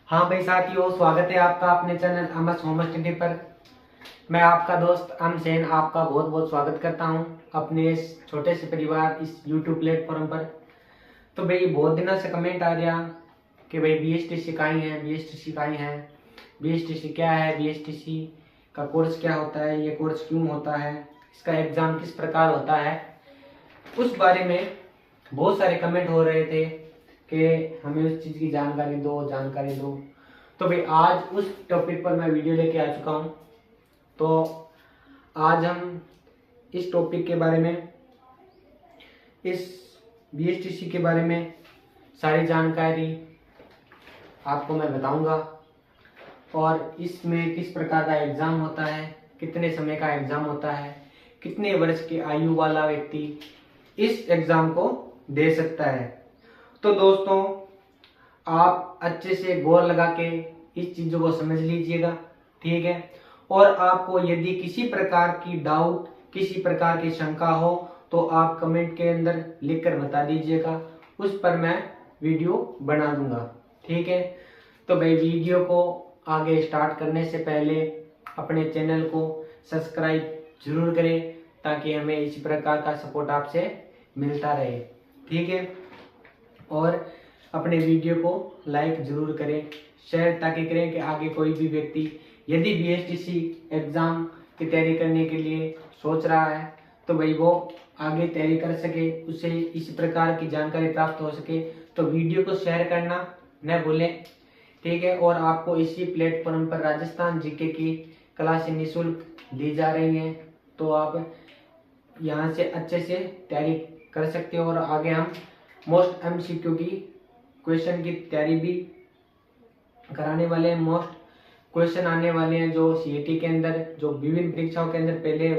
हाँ भाई साथियों, स्वागत है आपका अपने चैनल अमस होम स्टडी पर। मैं आपका दोस्त अमसेन आपका बहुत बहुत स्वागत करता हूँ अपने इस छोटे से परिवार इस यूट्यूब प्लेटफॉर्म पर। तो भाई बहुत दिनों से कमेंट आ रहा कि भाई बीएसटीसी कहाँ है, बीएसटीसी कहाँ है, बीएसटीसी क्या है, बीएसटीसी का कोर्स क्या होता है, ये कोर्स क्यों होता है, इसका एग्ज़ाम किस प्रकार होता है, उस बारे में बहुत सारे कमेंट हो रहे थे कि हमें उस चीज़ की जानकारी दो। तो भाई आज उस टॉपिक पर मैं वीडियो लेके आ चुका हूँ। तो आज हम इस टॉपिक के बारे में, इस बीएसटीसी के बारे में सारी जानकारी आपको मैं बताऊंगा और इसमें किस प्रकार का एग्ज़ाम होता है, कितने समय का एग्ज़ाम होता है, कितने वर्ष की आयु वाला व्यक्ति इस एग्ज़ाम को दे सकता है। तो दोस्तों, आप अच्छे से गौर लगा के इस चीज़ों को समझ लीजिएगा, ठीक है। और आपको यदि किसी प्रकार की डाउट, किसी प्रकार की शंका हो तो आप कमेंट के अंदर लिखकर बता दीजिएगा, उस पर मैं वीडियो बना दूंगा, ठीक है। तो भाई वीडियो को आगे स्टार्ट करने से पहले अपने चैनल को सब्सक्राइब जरूर करें ताकि हमें इसी प्रकार का सपोर्ट आपसे मिलता रहे, ठीक है। और अपने वीडियो को लाइक जरूर करें, शेयर ताकि करें कि आगे कोई भी व्यक्ति यदि बीएसटीसी एग्ज़ाम की तैयारी करने के लिए सोच रहा है तो भाई वो आगे तैयारी कर सके, उसे इस प्रकार की जानकारी प्राप्त हो सके। तो वीडियो को शेयर करना न भूलें, ठीक है। और आपको इसी प्लेटफॉर्म पर राजस्थान जीके की क्लासें निःशुल्क दी जा रही हैं, तो आप यहाँ से अच्छे से तैयारी कर सकते हो। और आगे हम मोस्ट एमसीक्यू की क्वेश्चन की तैयारी भी कराने वाले हैं। मोस्ट क्वेश्चन आने वाले हैं जो सीईटी के अंदर, जो विभिन्न परीक्षाओं के अंदर पहले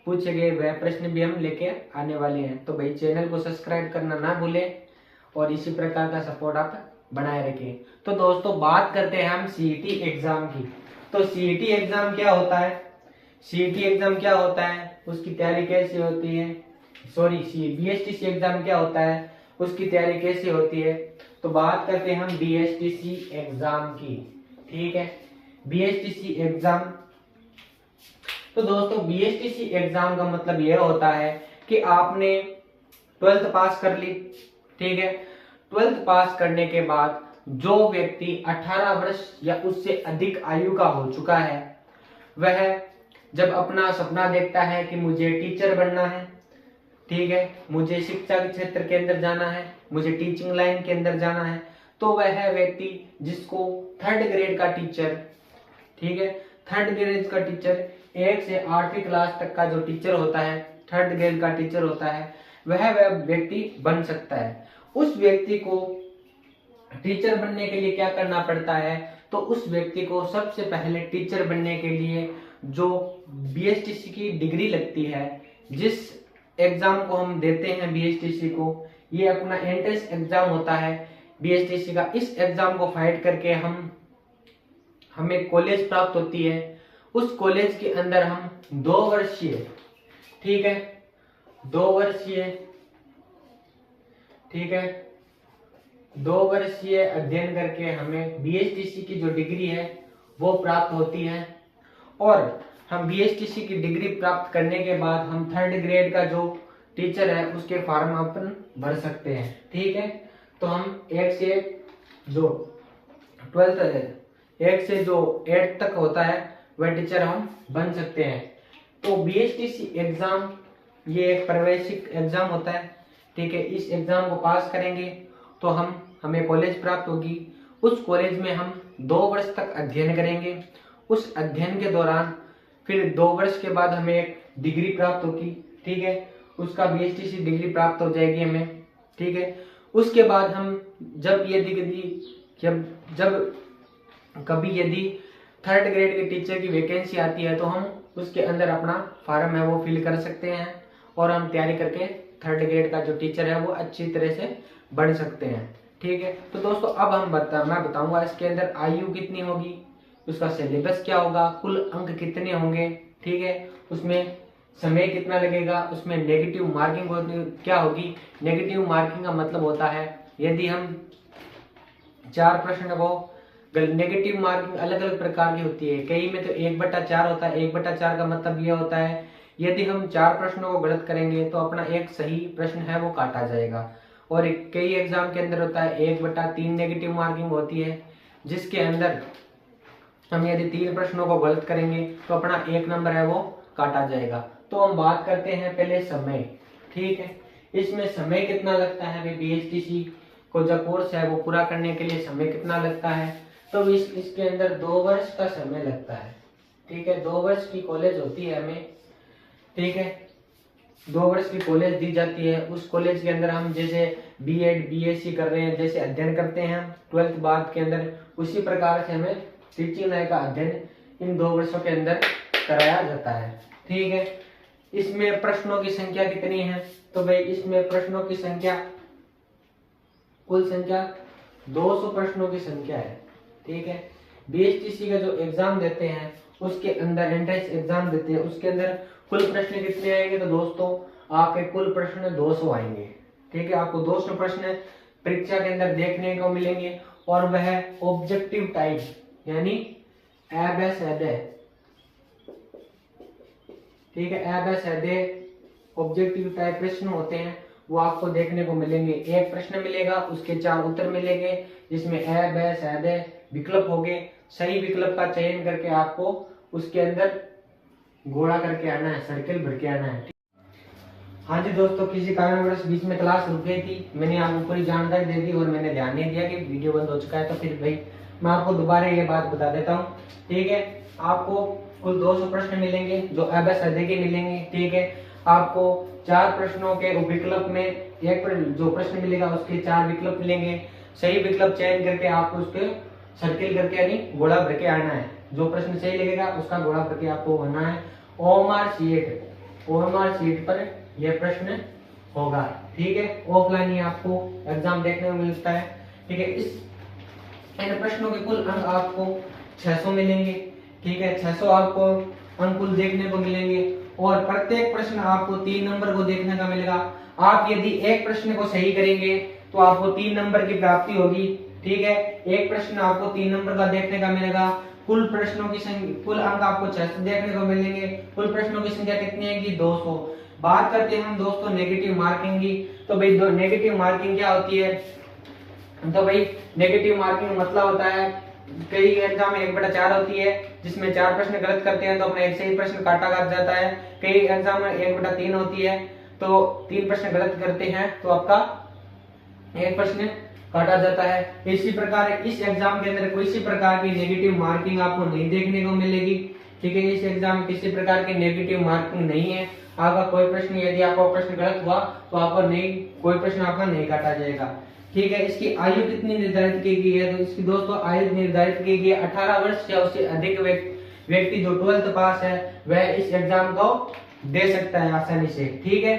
पूछे गए वह प्रश्न भी हम लेके आने वाले हैं। तो भाई चैनल को सब्सक्राइब करना ना भूलें और इसी प्रकार का सपोर्ट आप बनाए रखें। तो दोस्तों, बात करते हैं हम सीईटी एग्जाम की। तो सीईटी एग्जाम क्या होता है, सीईटी एग्जाम क्या होता है, उसकी तैयारी कैसे होती है, सॉरी बीएसटीसी एग्जाम क्या होता है, उसकी तैयारी कैसे होती है। तो बात करते हैं हम बीएसटीसी एग्जाम की, ठीक है। बीएसटीसी एग्जाम, तो दोस्तों बीएसटीसी एग्जाम का मतलब यह होता है कि आपने 12th पास कर ली, ठीक है। 12th पास करने के बाद जो व्यक्ति 18 वर्ष या उससे अधिक आयु का हो चुका है, वह जब अपना सपना देखता है कि मुझे टीचर बनना है, ठीक है, मुझे शिक्षा के क्षेत्र के अंदर जाना है, मुझे टीचिंग लाइन के अंदर जाना है, तो वह व्यक्ति जिसको 3rd ग्रेड का टीचर, ठीक है, 3rd ग्रेड का टीचर 1 से 8वीं क्लास तक का जो टीचर होता है, 3rd ग्रेड का टीचर होता है, वह व्यक्ति बन सकता है। उस व्यक्ति को टीचर बनने के लिए क्या करना पड़ता है, तो उस व्यक्ति को सबसे पहले टीचर बनने के लिए जो बीएसटीसी की डिग्री लगती है, जिस एग्जाम को हम देते हैं बीएसटीसी को, ये अपना एंट्रेंस एग्जाम होता है बीएसटीसी का। इस एग्जाम को फाइट करके हमें कॉलेज प्राप्त होती है। उस कॉलेज के अंदर हम 2 वर्षीय, ठीक है, 2 वर्षीय, ठीक है, 2 वर्षीय अध्ययन करके हमें बीएसटीसी की जो डिग्री है वो प्राप्त होती है। और हम बीएसटीसी की डिग्री प्राप्त करने के बाद हम 3rd ग्रेड का जो टीचर है उसके फॉर्म अपन भर सकते हैं, ठीक है। तो हम 1 से जो 12th है, 1 से जो 8 तक होता है वह टीचर हम बन सकते हैं। तो बीएसटीसी एग्जाम ये एक प्रवेशिक एग्जाम होता है, ठीक है। इस एग्जाम को पास करेंगे तो हमें कॉलेज प्राप्त होगी। उस कॉलेज में हम 2 वर्ष तक अध्ययन करेंगे। उस अध्ययन के दौरान फिर 2 वर्ष के बाद हमें एक डिग्री प्राप्त होगी, ठीक है, उसका बीएसटीसी डिग्री प्राप्त हो जाएगी हमें, ठीक है। उसके बाद हम जब कभी यदि 3rd ग्रेड के टीचर की वैकेंसी आती है तो हम उसके अंदर अपना फॉर्म है वो फिल कर सकते हैं और हम तैयारी करके 3rd ग्रेड का जो टीचर है वो अच्छी तरह से बन सकते हैं, ठीक है। तो दोस्तों, अब मैं बताऊंगा इसके अंदर आयु कितनी होगी, उसका सिलेबस क्या होगा, कुल अंक कितने होंगे, ठीक है, उसमें समय कितना लगेगा, उसमें नेगेटिव मार्किंग क्या होगी। नेगेटिव मार्किंग का मतलब होता है यदि हम 4 प्रश्न को नेगेटिव मार्किंग अलग अलग प्रकार की होती है। कई में तो 1/4 होता है। 1/4 का मतलब यह होता है यदि हम 4 प्रश्नों को गलत करेंगे तो अपना एक सही प्रश्न है वो काटा जाएगा। और कई एग्जाम के अंदर होता है 1/3 नेगेटिव मार्किंग होती है, जिसके अंदर हम यदि 3 प्रश्नों को गलत करेंगे तो अपना 1 नंबर है वो काटा जाएगा। तो हम बात करते हैं पहले समय। ठीक है, इसमें समय कितना लगता है भाई, बीएचटीसी को जो कोर्स है वो पूरा करने के लिए समय कितना लगता है, तो इसके अंदर 2 वर्ष का समय लगता है। ठीक है, 2 वर्ष की कॉलेज होती है हमें। ठीक है, 2 वर्ष की कॉलेज दी जाती है। उस कॉलेज के अंदर हम जैसे बीएड बीएससी कर रहे हैं, जैसे अध्ययन करते हैं 12th बाद के अंदर, उसी प्रकार से हमें टीचिंग लाइन का अध्ययन इन 2 वर्षों के अंदर कराया जाता है। ठीक है, इसमें प्रश्नों की संख्या कितनी है, तो भाई इसमें प्रश्नों की संख्या, कुल संख्या 200 प्रश्नों की संख्या है। ठीक है, बीएचटीसी का जो एग्जाम देते हैं उसके अंदर, एंट्रेंस एग्जाम देते हैं उसके अंदर कुल प्रश्न कितने आएंगे, तो दोस्तों आपके कुल प्रश्न 200 आएंगे। ठीक है, आपको 200 प्रश्न परीक्षा के अंदर देखने को मिलेंगे और वह ऑब्जेक्टिव टाइप यानी अबैध, ठीक है, अबैध ऑब्जेक्टिव टाइप प्रश्न होते हैं वो आपको देखने को मिलेंगे। एक प्रश्न मिलेगा, उसके 4 उत्तर मिलेंगे, जिसमें अबैध विकल्प होंगे। सही विकल्प का चयन करके आपको उसके अंदर घोड़ा करके आना है, सर्किल भर के आना है। हाँ जी दोस्तों, किसी कारणवश बीच में क्लास रुक गई थी, मैंने आपको पूरी जानकारी दे दी और मैंने ध्यान नहीं दिया कि वीडियो बंद हो चुका है, तो फिर भाई मैं आपको दोबारा ये बात बता देता हूँ। ठीक है, आपको कुल 200 प्रश्न मिलेंगे जो अबैध के मिलेंगे। ठीक है, आपको 4 प्रश्नों के विकल्प में एक जो प्रश्न मिलेगा उसके 4 विकल्प मिलेंगे। सही विकल्प चयन करके आपको उसके सर्किल करके यानी घोड़ा भर के आना है। जो प्रश्न सही लगेगा उसका घोड़ा भर के आपको होना है। ओएमआर शीट पर यह प्रश्न होगा। ठीक है, ऑफलाइन ही आपको एग्जाम देखने को मिलता है। ठीक है, इन प्रश्नों के कुल अंक आपको 600 मिलेंगे। ठीक है, 600 आपको अंक कुल देखने को मिलेंगे और प्रत्येक प्रश्न आपको 3 नंबर को देखने का मिलेगा। आप यदि एक प्रश्न को सही करेंगे तो आपको 3 नंबर की प्राप्ति होगी। ठीक है, एक प्रश्न आपको 3 नंबर का देखने का मिलेगा। कुल प्रश्नों की संख्या, कुल अंक आपको 600 देखने को मिलेंगे। कुल प्रश्नों की संख्या कितनी है कि 200। बात करते हैं हम दोस्तों नेगेटिव मार्किंग की। तो भाई नेगेटिव मार्किंग क्या होती है, तो भाई नेगेटिव मार्किंग मतलब होता है, कई एग्जाम में 1/4 होती है, जिसमें 4 प्रश्न गलत करते हैं तो अपना एक सही प्रश्न काटा जाता है। कई एग्जाम में 1/3 होती है, तो 3 प्रश्न गलत करते हैं तो आपका 1 प्रश्न काटा जाता है। इसी प्रकार इस एग्जाम के अंदर किसी प्रकार की नेगेटिव मार्किंग आपको नहीं देखने को मिलेगी। ठीक है, इस एग्जाम में किसी प्रकार की नेगेटिव मार्किंग नहीं है। आपका कोई प्रश्न, यदि आपका प्रश्न गलत हुआ तो आपको नहीं, कोई प्रश्न आपका नहीं काटा जाएगा। ठीक है, इसकी आयु कितनी निर्धारित की गई है, तो इसकी दोस्तों आयु निर्धारित की गई है 18 वर्ष या उससे अधिक व्यक्ति जो 12th पास है वह इस एग्जाम को दे सकता है आसानी से। ठीक है,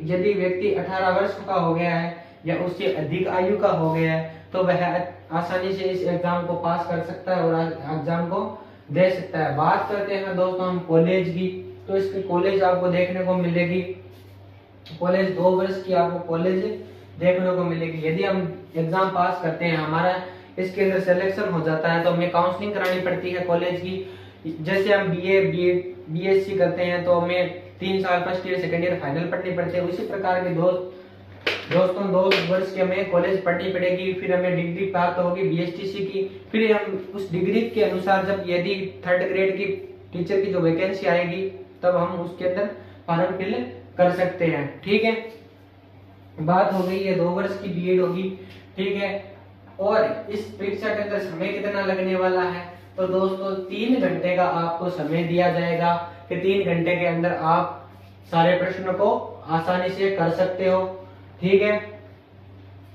यदि व्यक्ति 18 वर्ष का हो गया है या उससे अधिक आयु का हो गया है तो वह आसानी से इस एग्जाम को पास कर सकता है और एग्जाम को दे सकता है। बात करते हैं दोस्तों हम कॉलेज की, तो इसकी कॉलेज आपको देखने को मिलेगी। कॉलेज 2 वर्ष की आपको कॉलेज देखने को मिलेगी। यदि हम एग्जाम पास करते हैं, हमारा इसके अंदर सिलेक्शन हो जाता है, तो हमें काउंसलिंग करानी पड़ती है कॉलेज की। जैसे हम बीए बीएससी करते हैं तो हमें 3 साल first year second year final पढ़नी पड़ती है। उसी प्रकार के दोस्तों 2 वर्ष की हमें कॉलेज पढ़नी पड़ेगी, फिर हमें डिग्री प्राप्त होगी बीएचटीसी की। फिर हम उस डिग्री के अनुसार जब यदि 3rd ग्रेड की टीचर की जो वैकेंसी आएगी तब हम उसके अंदर फॉर्म फिल कर सकते हैं। ठीक है, बात हो गई है 2 वर्ष की बीएड होगी। ठीक है, और इस परीक्षा के अंदर समय कितना लगने वाला है, तो दोस्तों 3 घंटे का आपको समय दिया जाएगा कि 3 घंटे के अंदर आप सारे प्रश्नों को आसानी से कर सकते हो। ठीक है,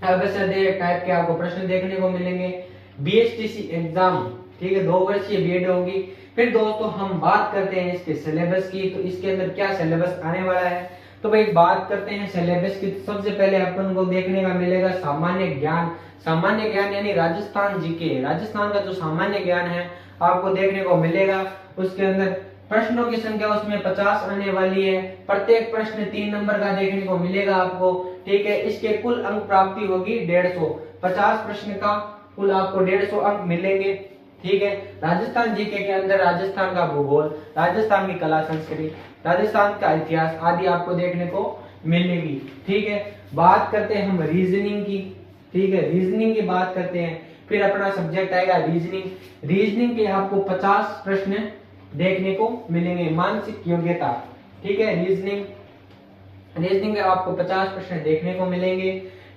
अबैध टाइप के आपको प्रश्न देखने को मिलेंगे। बीएचटीसी एग्जाम, ठीक है, 2 वर्षीय बीएड होगी। फिर दोस्तों हम बात करते हैं इसके सिलेबस की, तो इसके अंदर क्या सिलेबस आने वाला है, तो भाई बात करते हैं सिलेबस की। सबसे पहले अपन को देखने का मिलेगा सामान्य ज्ञान यानी राजस्थान जीके, राजस्थान का जो सामान्य ज्ञान है आपको देखने को मिलेगा। उसके अंदर प्रश्नों की संख्या उसमें 50 आने वाली है। प्रत्येक प्रश्न 3 नंबर का देखने को मिलेगा आपको। ठीक है, इसके कुल अंक प्राप्ति होगी 150। 50 प्रश्न का कुल आपको 150 अंक मिलेंगे। ठीक है, राजस्थान जीके के अंदर राजस्थान का भूगोल, राजस्थान की कला संस्कृति, राजस्थान का इतिहास आदि आपको देखने को मिलेगी। ठीक है, बात करते हैं हम रीजनिंग की। ठीक है, रीजनिंग की बात करते हैं, फिर अपना सब्जेक्ट आएगा रीजनिंग। रीजनिंग के आपको 50 प्रश्न देखने को मिलेंगे। मानसिक योग्यता, ठीक है, रीजनिंग के आपको 50 प्रश्न देखने को मिलेंगे।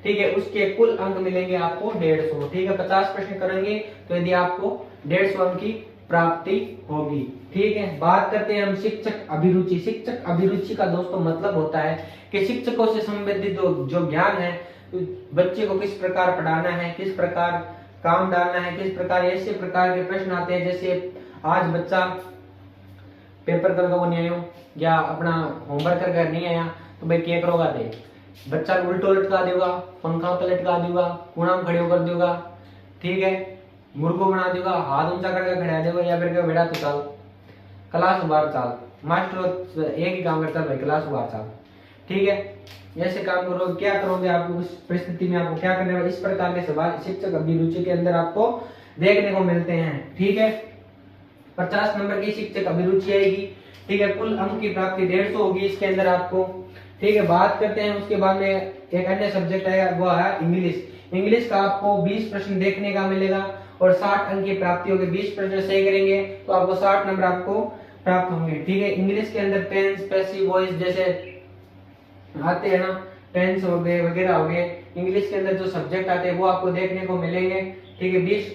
ठीक है, उसके कुल अंक मिलेंगे आपको 150। ठीक है, 50 प्रश्न करेंगे तो यदि आपको 150 अंक की प्राप्ति होगी। ठीक है, बात करते हैं हम शिक्षक अभिरुचि। शिक्षक अभिरुचि का दोस्तों मतलब होता है कि शिक्षकों से संबंधित जो ज्ञान है, बच्चे को किस प्रकार पढ़ाना है, किस प्रकार काम डालना है, किस प्रकार ऐसे प्रकार के प्रश्न आते हैं जैसे आज बच्चा पेपर करके वो नहीं आयो या अपना होमवर्क करके नहीं आया तो भाई क्या करोगा दे, बच्चा उल्टो लटका देगा, पंखा पे लटका देगा, कोना में खड़े होकर देगा। ठीक है, मुर्गो बना देगा, हाथ ऊंचा करके खड़ा देगा या फिर बेटा तू चल क्लास बाहर चल, मास्टर एक ही काम करता है भाई क्लास बाहर चल। ठीक है, ऐसे काम करो, क्या करोगे आप उस परिस्थिति में, आपको क्या करने, इस प्रकार के सवाल शिक्षक अभिरुचि के अंदर आपको देखने को मिलते हैं। ठीक है, 50 नंबर की शिक्षक अभिरुचि आएगी। ठीक है, कुल अंक की प्राप्ति 150 होगी इसके अंदर आपको। ठीक है, बात करते हैं उसके बाद में एक अन्य सब्जेक्ट आएगा, वो है इंग्लिश। इंग्लिश का आपको 20 प्रश्न देखने का मिलेगा और 60 अंक की प्राप्ति होगी। 20 प्रश्न सही करेंगे तो आपको 60 नंबर आपको प्राप्त होंगे। ठीक है, इंग्लिश के अंदर टेंस, पैसिव वॉइस जैसे आते हैं ना, टेंस हो गए वगैरह हो गए, इंग्लिश के अंदर जो सब्जेक्ट आते हैं वो आपको देखने को मिलेंगे। ठीक है, 20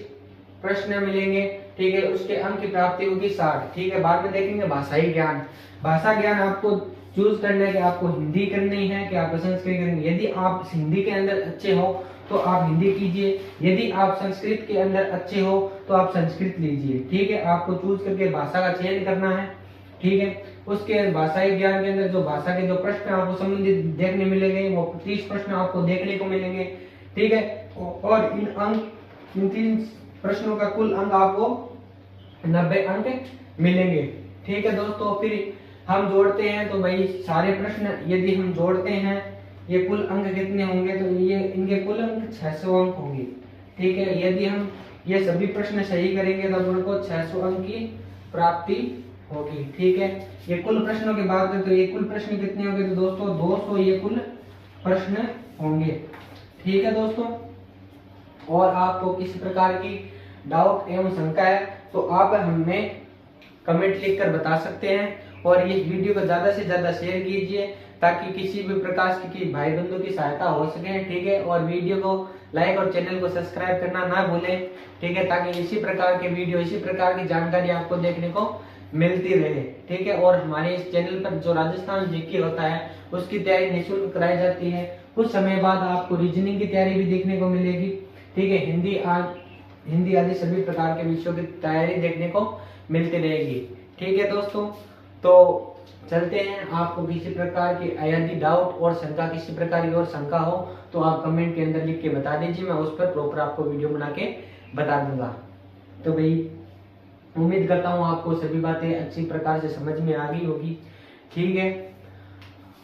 प्रश्न मिलेंगे। ठीक है, उसके अंक की प्राप्ति होगी 60। ठीक है, बाद में देखेंगे भाषाई ज्ञान। भाषा ज्ञान आपको चूज करना है कि आपको हिंदी करनी है कि आपको संस्कृत करनी है। यदि आप हिंदी के अंदर अच्छे हो तो आप हिंदी कीजिए, यदि आप संस्कृत के अंदर अच्छे हो तो आप संस्कृत लीजिए। ठीक है, आपको चूज करके भाषा का चयन करना है। ठीक है, उसके भाषाई ज्ञान के अंदर जो भाषा के जो प्रश्न आपको संबंधित देखने मिलेंगे वो 30 प्रश्न आपको देखने को मिलेंगे। ठीक है, और इन 3 प्रश्नों का कुल अंक आपको 90 अंक मिलेंगे। ठीक है दोस्तों, फिर हम जोड़ते हैं तो भाई सारे प्रश्न यदि हम जोड़ते हैं ये कुल अंक कितने होंगे, तो ये इनके कुल अंक 600 अंक होंगे। ठीक है, यदि हम ये सभी प्रश्न सही करेंगे तो उनको 600 अंक की प्राप्ति होगी। ठीक है, ये कुल प्रश्नों की बात करें तो ये कुल प्रश्न कितने होंगे, तो दोस्तों 200 ये कुल प्रश्न होंगे। ठीक है दोस्तों, और आपको किसी प्रकार की डाउट एवं शंका है तो आप हमें कमेंट लिखकर बता सकते हैं, और ये वीडियो को ज्यादा से ज्यादा शेयर कीजिए ताकि किसी भी प्रकार की भाई बंधु की सहायता हो सके। ठीक है, और वीडियो को लाइक और चैनल को सब्सक्राइब करना ना भूलें। ठीक है, ताकि इसी प्रकार के वीडियो, इसी प्रकार की जानकारी आपको देखने को मिलती रहे। ठीक है, और हमारे इस चैनल पर जो राजस्थान जीके होता है उसकी तैयारी निःशुल्क कराई जाती है। कुछ समय बाद आपको रीजनिंग की तैयारी भी देखने को मिलेगी। ठीक है, हिंदी आदि सभी प्रकार के विषयों की तैयारी देखने को मिलती रहेगी। ठीक है दोस्तों, तो चलते हैं। आपको किसी प्रकार की यदि डाउट और शंका, किसी प्रकार की और शंका हो तो आप कमेंट के अंदर लिख के बता दीजिए, मैं उस पर प्रॉपर आपको वीडियो बना के बता दूंगा। तो भाई उम्मीद करता हूँ आपको सभी बातें अच्छी प्रकार से समझ में आ गई होगी। ठीक है,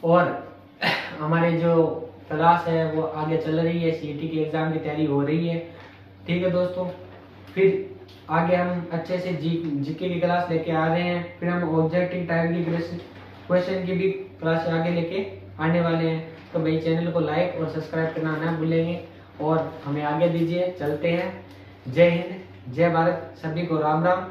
और हमारे जो क्लास है वो आगे चल रही है, सीईटी के एग्जाम की तैयारी हो रही है। ठीक है दोस्तों, फिर आगे हम अच्छे से जीके की क्लास लेके आ रहे हैं, फिर हम ऑब्जेक्टिव टाइप की क्वेश्चन की भी क्लास आगे लेके आने वाले हैं। तो भाई चैनल को लाइक और सब्सक्राइब करना ना भूलेंगे और हमें आगे दीजिए। चलते हैं। जय हिंद, जय भारत, सभी को राम राम।